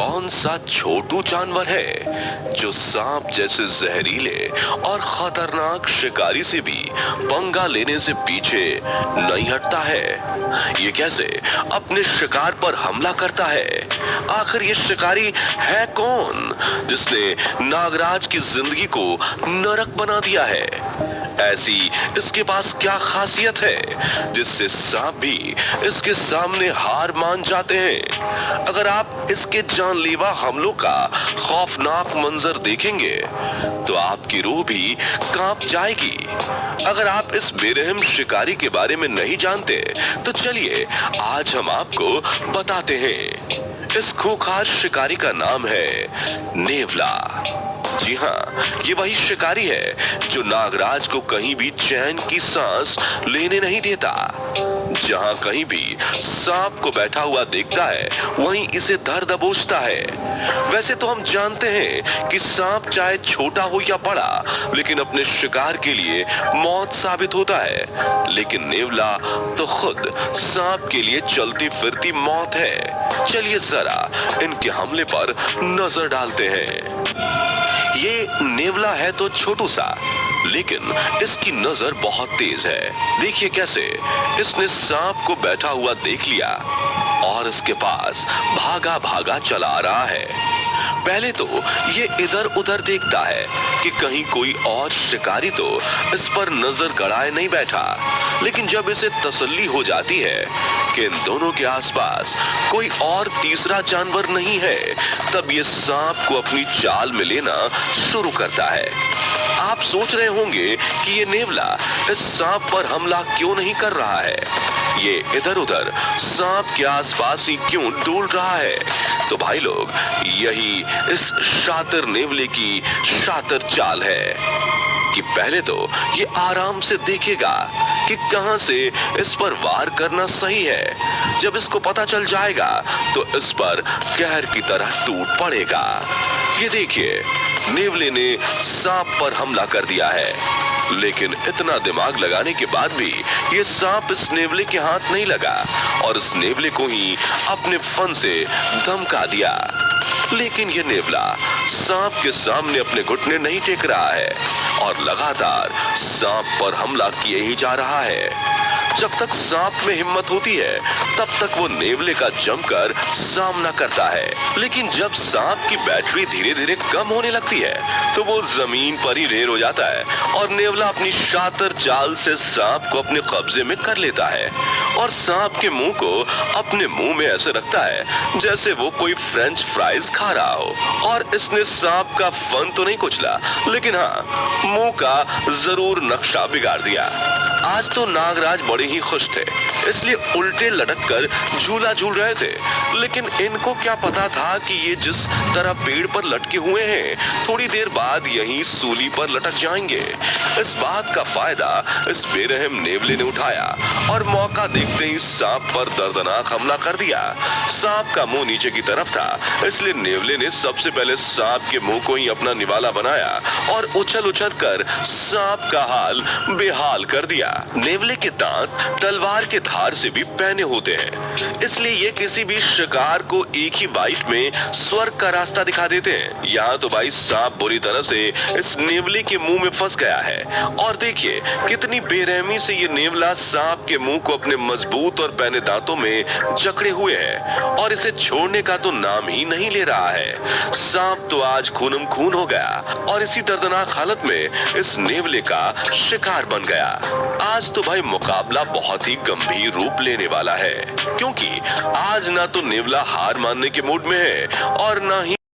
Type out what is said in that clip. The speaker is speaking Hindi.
कौन सा छोटू जानवर है जो सांप जैसे जहरीले और खतरनाक शिकारी से भी पंगा लेने से पीछे नहीं हटता है। ये कैसे अपने शिकार पर हमला करता है? आखिर ये शिकारी है कौन जिसने नागराज की जिंदगी को नरक बना दिया है? ऐसी इसके पास क्या खासियत है जिससे सांप भी इसके सामने हार मान जाते हैं? अगर आप इसके जानलेवा हमलों का खौफनाक मंजर देखेंगे तो आपकी रूह भी कांप जाएगी। अगर आप इस बेरहम शिकारी के बारे में नहीं जानते तो चलिए आज हम आपको बताते हैं। इस खूंखार शिकारी का नाम है नेवला। जी हाँ, ये वही शिकारी है जो नागराज को कहीं भी चैन की सांस लेने नहीं देता। जहाँ कहीं भी सांप को बैठा हुआ देखता है वहीं इसे धर दबोचता है। वैसे तो हम जानते हैं कि सांप चाहे छोटा हो या बड़ा लेकिन अपने शिकार के लिए मौत साबित होता है, लेकिन नेवला तो खुद सांप के लिए चलती फिरती मौत है। चलिए जरा इनके हमले पर नजर डालते हैं। ये नेवला है तो छोटू सा, लेकिन इसकी नजर बहुत तेज है। देखिए कैसे इसने सांप को बैठा हुआ देख लिया और इसके पास भागा भागा चला आ रहा है। पहले तो ये इधर उधर देखता है कि कहीं कोई और शिकारी तो इस पर नजर गड़ाए नहीं बैठा, लेकिन जब इसे तसल्ली हो जाती है कि इन दोनों के आसपास कोई और तीसरा जानवर नहीं है, तब ये सांप को अपनी चाल में लेना शुरू करता है। आप सोच रहे होंगे कि ये नेवला इस सांप पर हमला क्यों नहीं कर रहा है, ये इधर उधर सांप के आसपास ही क्यों डोल रहा है? तो भाई लोग, यही इस शातिर नेवले की शातिर चाल है कि पहले तो ये आराम से देखेगा कि कहां से इस पर वार करना सही है। जब इसको पता चल जाएगा तो इस पर कहर की तरह टूट पड़ेगा। ये देखिए, नेवले ने सांप पर हमला कर दिया है, लेकिन इतना दिमाग लगाने के बाद भी ये सांप इस नेवले के हाथ नहीं लगा और इस नेवले को ही अपने फन से धमका दिया। लेकिन ये नेवला सांप के सामने अपने घुटने नहीं टेक रहा है और लगातार सांप पर हमला किए ही जा रहा है। जब तक सांप में हिम्मत होती है तब तक वो नेवले का जमकर सामना करता है, लेकिन जब सांप की बैटरी धीरे धीरे कम होने लगती है तो वो जमीन पर ही ढेर हो जाता है और नेवला अपनी शातिर चाल से सांप को अपने कब्जे में कर लेता है और सांप के मुंह को अपने मुंह में ऐसे रखता है जैसे वो कोई फ्रेंच फ्राइज खा रहा हो। और इसने सांप का फन तो नहीं कुचला, लेकिन हाँ, मुंह का जरूर नक्शा बिगाड़ दिया। आज तो नागराज बड़े ही खुश थे, इसलिए उल्टे लटक कर झूला झूल रहे थे, लेकिन इनको क्या पता था कि ये जिस तरह पेड़ पर लटके हुए हैं थोड़ी देर बाद यहीं सूली पर लटक जाएंगे। इस बात का फायदा इस बेरहम नेवले ने उठाया और मौका देखते ही सांप पर दर्दनाक हमला कर दिया। सांप का मुंह नीचे की तरफ था, इसलिए नेवले ने सबसे पहले सांप के मुंह को ही अपना निवाला बनाया और उछल उछल कर सांप का हाल बेहाल कर दिया। नेवले के दांत तलवार के धार से भी पैने होते हैं, इसलिए ये किसी भी शिकार को एक ही बाइट में स्वर्ग का रास्ता दिखा देते हैं। यहाँ तो भाई सांप बुरी तरह से इस नेवले के मुंह में फंस गया है और देखिए कितनी बेरहमी से ये नेवला सांप के मुंह को अपने मजबूत और पैने दांतों में जकड़े हुए है और इसे छोड़ने का तो नाम ही नहीं ले रहा है। सांप तो आज खूनम खून हो गया और इसी दर्दनाक हालत में इस नेवले का शिकार बन गया। आज तो भाई मुकाबला बहुत ही गंभीर रूप लेने वाला है, क्योंकि आज ना तो नेवला हार मानने के मूड में है और ना ही